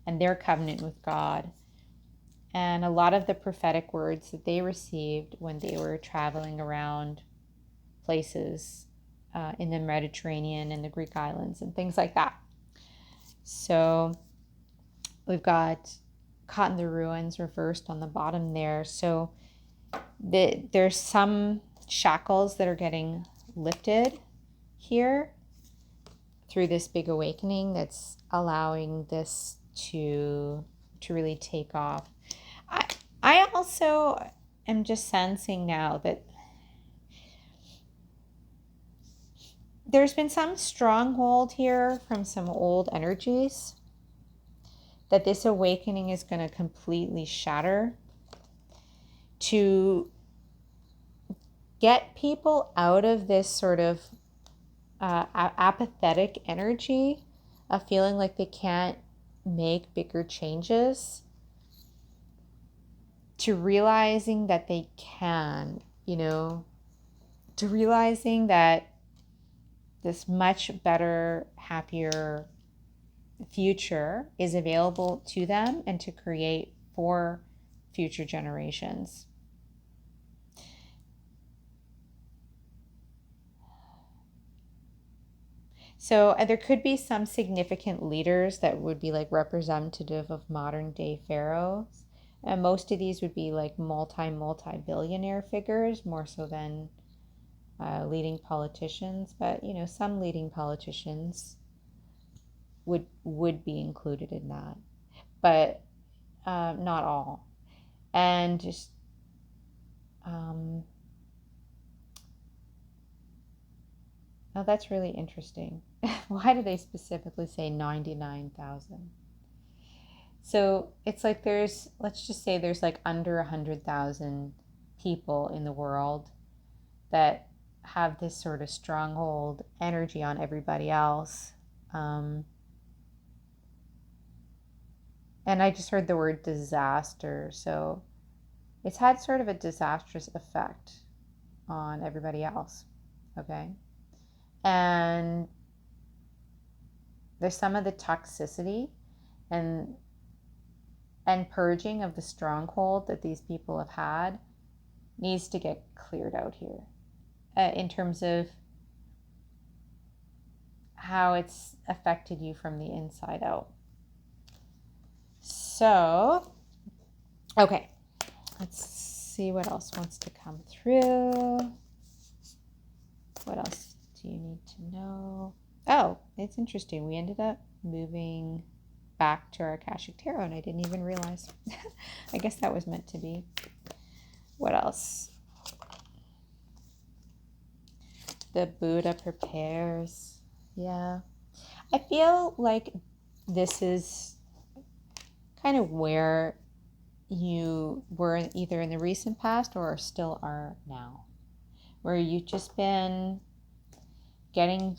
and their covenant with God, and a lot of the prophetic words that they received when they were traveling around places in the Mediterranean and the Greek islands and things like that. So we've got caught in the ruins reversed on the bottom there. So there's some shackles that are getting lifted here through this big awakening that's allowing this to really take off. I also am just sensing now that there's been some stronghold here from some old energies that this awakening is going to completely shatter, to get people out of this sort of apathetic energy of feeling like they can't make bigger changes, to realizing that they can, to realizing that this much better, happier future is available to them and to create for future generations. So there could be some significant leaders that would be like representative of modern day pharaohs. And most of these would be like multi-billionaire figures, more so than leading politicians. But, some leading politicians would be included in that. But not all. And just... oh, that's really interesting. Why do they specifically say 99,000? So it's like let's just say there's like under 100,000 people in the world that have this sort of stronghold energy on everybody else. And I just heard the word disaster. So it's had sort of a disastrous effect on everybody else. Okay. And there's some of the toxicity and purging of the stronghold that these people have had needs to get cleared out here, in terms of how it's affected you from the inside out. So, okay, let's see what else wants to come through. What else do you need to know? Oh, it's interesting. We ended up moving back to our Akashic Tarot, and I didn't even realize. I guess that was meant to be. What else? The Buddha prepares. Yeah. I feel like this is kind of where you were either in the recent past or still are now, where you've just been getting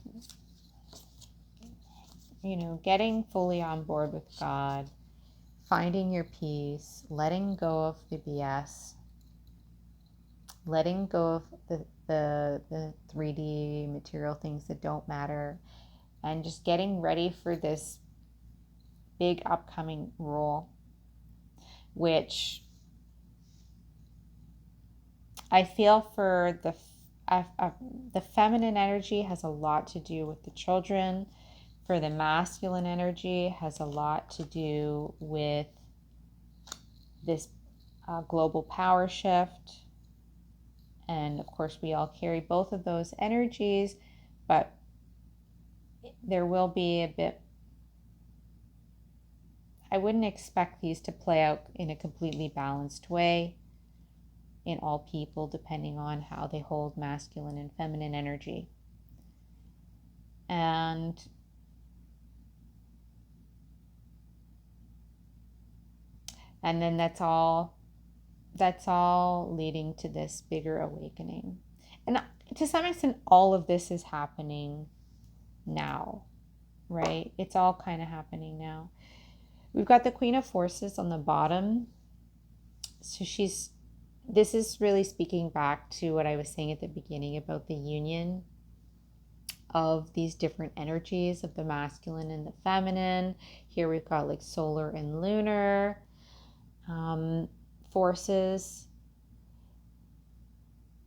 fully on board with God, finding your peace, letting go of the BS, letting go of the 3D material things that don't matter, and just getting ready for this big upcoming role, which I feel for the feminine energy has a lot to do with the children. For the masculine energy has a lot to do with this global power shift. And of course, we all carry both of those energies, but there will be a bit... I wouldn't expect these to play out in a completely balanced way in all people, depending on how they hold masculine and feminine energy. And then that's all leading to this bigger awakening. And to some extent, all of this is happening now, right? It's all kind of happening now. We've got the Queen of Forces on the bottom. So this is really speaking back to what I was saying at the beginning about the union of these different energies of the masculine and the feminine. Here we've got like solar and lunar forces.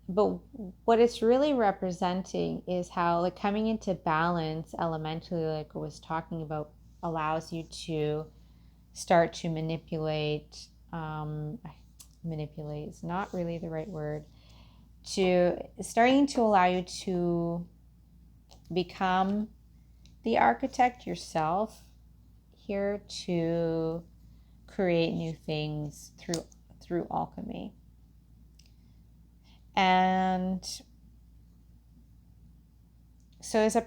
But what it's really representing is how, like, coming into balance elementally, like I was talking about, allows you to start to manipulate is not really the right word, starting to allow you to become the architect yourself here, to create new things through alchemy. And So there's a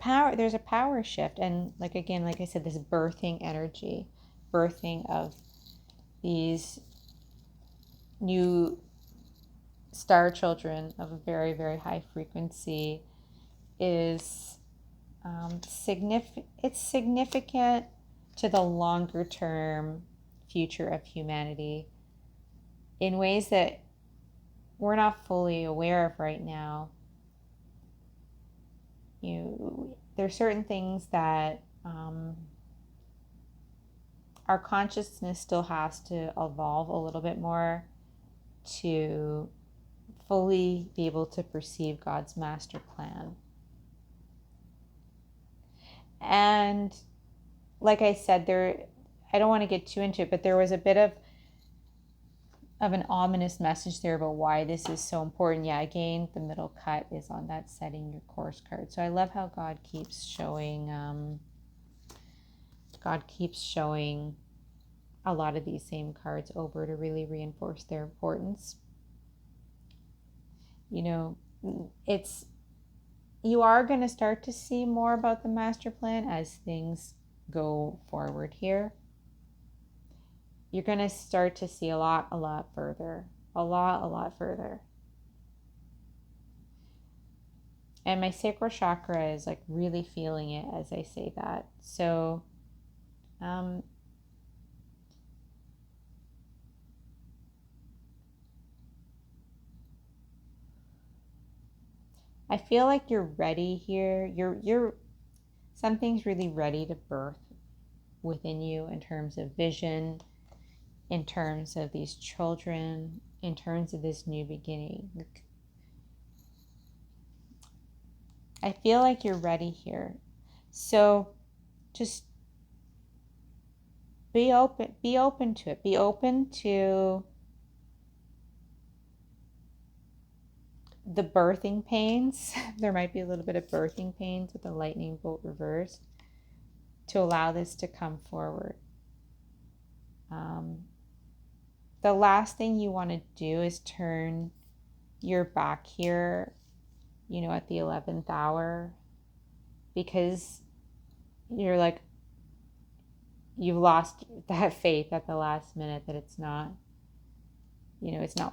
power shift, and like again, like I said, this birthing energy, birthing of these new star children of a very, very high frequency is it's significant to the longer term future of humanity in ways that we're not fully aware of right now. There's certain things that our consciousness still has to evolve a little bit more to fully be able to perceive God's master plan. And like I said, I don't want to get too into it, but there was a bit of an ominous message there about why this is so important. Yeah, again, the middle cut is on that setting your course card. So I love how God keeps showing a lot of these same cards over to really reinforce their importance. You are going to start to see more about the master plan as things go forward here. You're going to start to see a lot further. A lot further. And my sacral chakra is like really feeling it as I say that. So, I feel like you're ready here. Something's really ready to birth within you in terms of vision, in terms of these children, in terms of this new beginning. I feel like you're ready here. So just be open to it. Be open to the birthing pains. There might be a little bit of birthing pains with the lightning bolt reversed to allow this to come forward. The last thing you want to do is turn your back here, at the 11th hour, because you're like, you've lost that faith at the last minute that it's not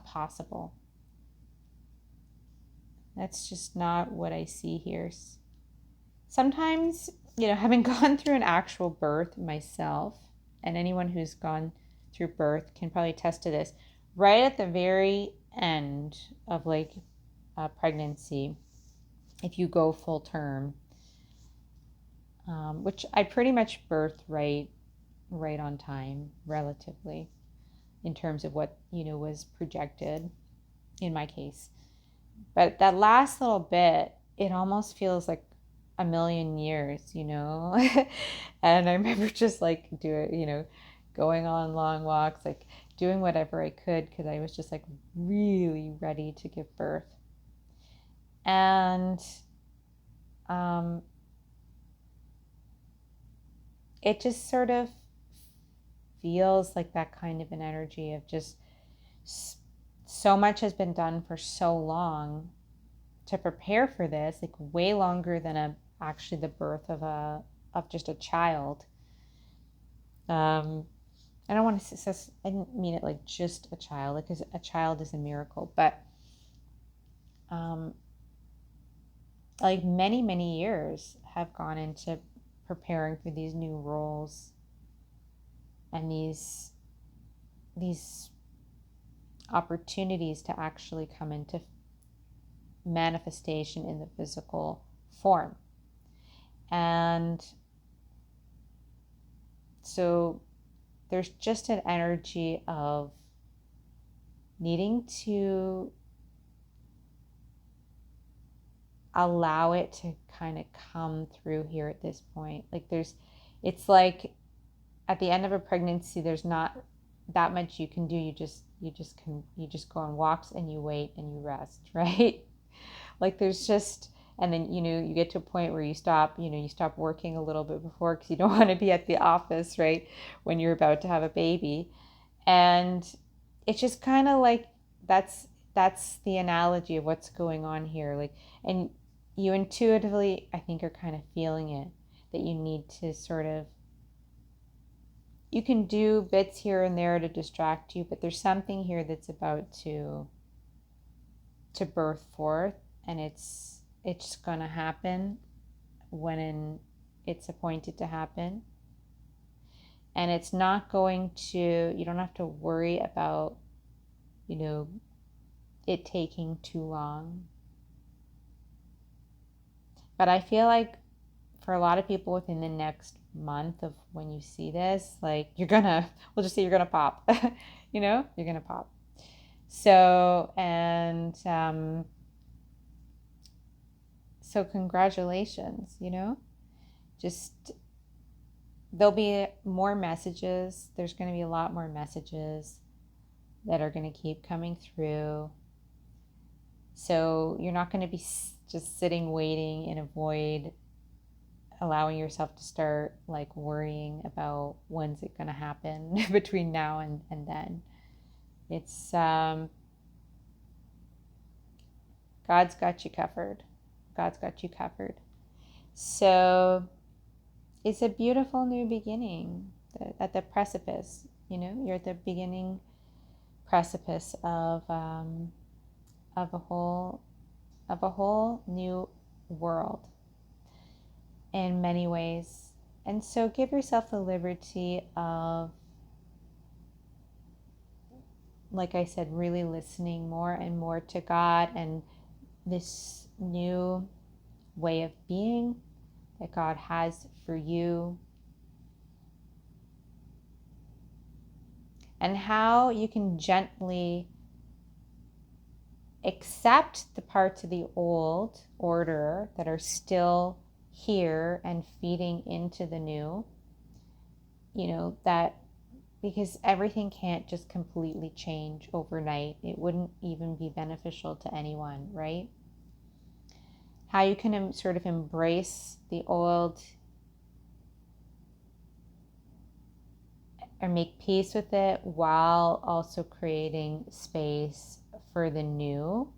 possible. That's just not what I see here. Sometimes, having gone through an actual birth myself, and anyone who's gone through birth can probably attest to this, right at the very end of like a pregnancy, if you go full term, which I pretty much birthed right on time, relatively, in terms of what, was projected in my case. But that last little bit, it almost feels like a million years, And I remember just like going on long walks, like doing whatever I could because I was just like really ready to give birth. And it just sort of feels like that kind of an energy of just so much has been done for so long to prepare for this, like way longer than actually the birth of just a child. I don't want to say, I didn't mean it like just a child, because a child is a miracle, but like many years have gone into preparing for these new roles and these opportunities to actually come into manifestation in the physical form. And so there's just an energy of needing to allow it to kind of come through here at this point. Like it's like at the end of a pregnancy, there's not that much you can do. You just go on walks and you wait and you rest, right? Like there's just, and then, you get to a point where you stop working a little bit before because you don't want to be at the office, right, when you're about to have a baby. And it's just kind of like, that's the analogy of what's going on here. Like, and you intuitively, I think, are kind of feeling it, that you need to sort of, you can do bits here and there to distract you, but there's something here that's about to birth forth, and it's going to happen when it's appointed to happen. And it's not going to, you don't have to worry about, you know, it taking too long. But I feel like for a lot of people within the next month of when you see this, like you're gonna, we'll just say you're gonna pop, you know, you're gonna pop. So, and so congratulations, you know, just, there'll be more messages. There's going to be a lot more messages that are going to keep coming through. So you're not going to be just sitting waiting in a void, allowing yourself to start like worrying about when's it going to happen between now and then. It's God's got you covered. God's got you covered. So it's a beautiful new beginning at the precipice. You know, you're at the beginning precipice of a whole new world in many ways. And so give yourself the liberty of, like I said, really listening more and more to God and this new way of being that God has for you, and how you can gently accept the parts of the old order that are still here and feeding into the new, you know, that, because everything can't just completely change overnight. It wouldn't even be beneficial to anyone, right? How you can sort of embrace the old or make peace with it while also creating space for the new,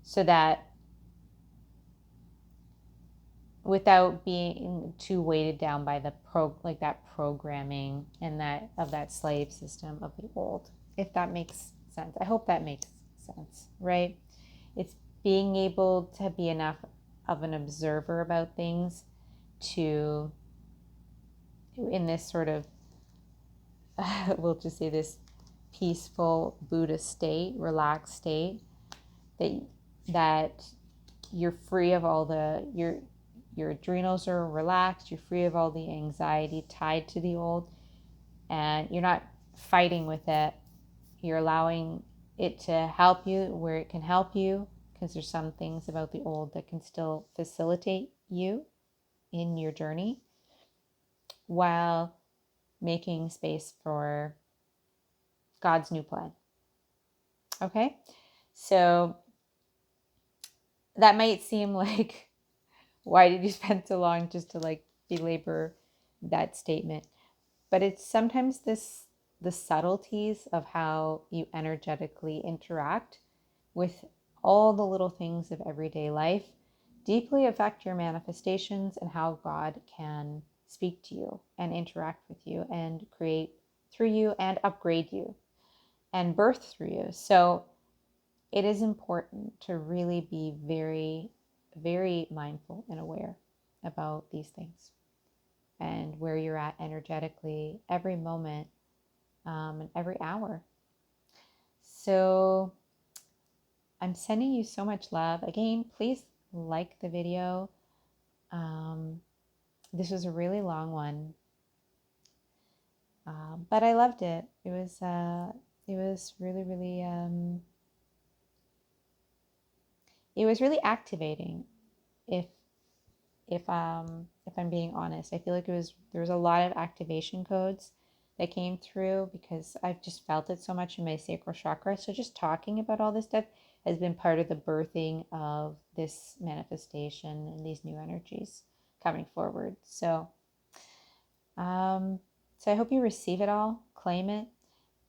so that without being too weighted down by the that programming and that slave system of the old, if that makes sense. I hope that makes sense, right? It's being able to be enough of an observer about things to, in this sort of we'll just say this peaceful Buddhist state, relaxed state, that you're free of all the, your adrenals are relaxed, you're free of all the anxiety tied to the old, and you're not fighting with it. You're allowing it to help you where it can help you, because there's some things about the old that can still facilitate you in your journey, while making space for God's new plan. Okay? So that might seem like, why did you spend so long just to like belabor that statement? But it's sometimes the subtleties of how you energetically interact with all the little things of everyday life deeply affect your manifestations and how God can speak to you and interact with you and create through you and upgrade you and birth through you. So it is important to really be very, very mindful and aware about these things and where you're at energetically every moment and every hour. So I'm sending you so much love. Again, please like the video. This was a really long one, but I loved it. It was really, really, it was really activating. If I'm being honest, I feel like there was a lot of activation codes that came through because I've just felt it so much in my sacral chakra. So just talking about all this stuff has been part of the birthing of this manifestation and these new energies coming forward. So, so I hope you receive it all, claim it,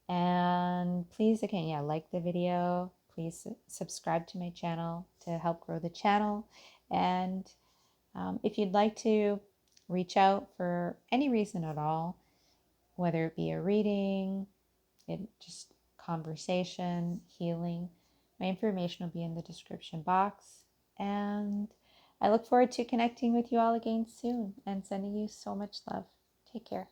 and please, again, like the video. Please subscribe to my channel to help grow the channel. And if you'd like to reach out for any reason at all, whether it be a reading, just conversation, healing, my information will be in the description box. And I look forward to connecting with you all again soon and sending you so much love. Take care.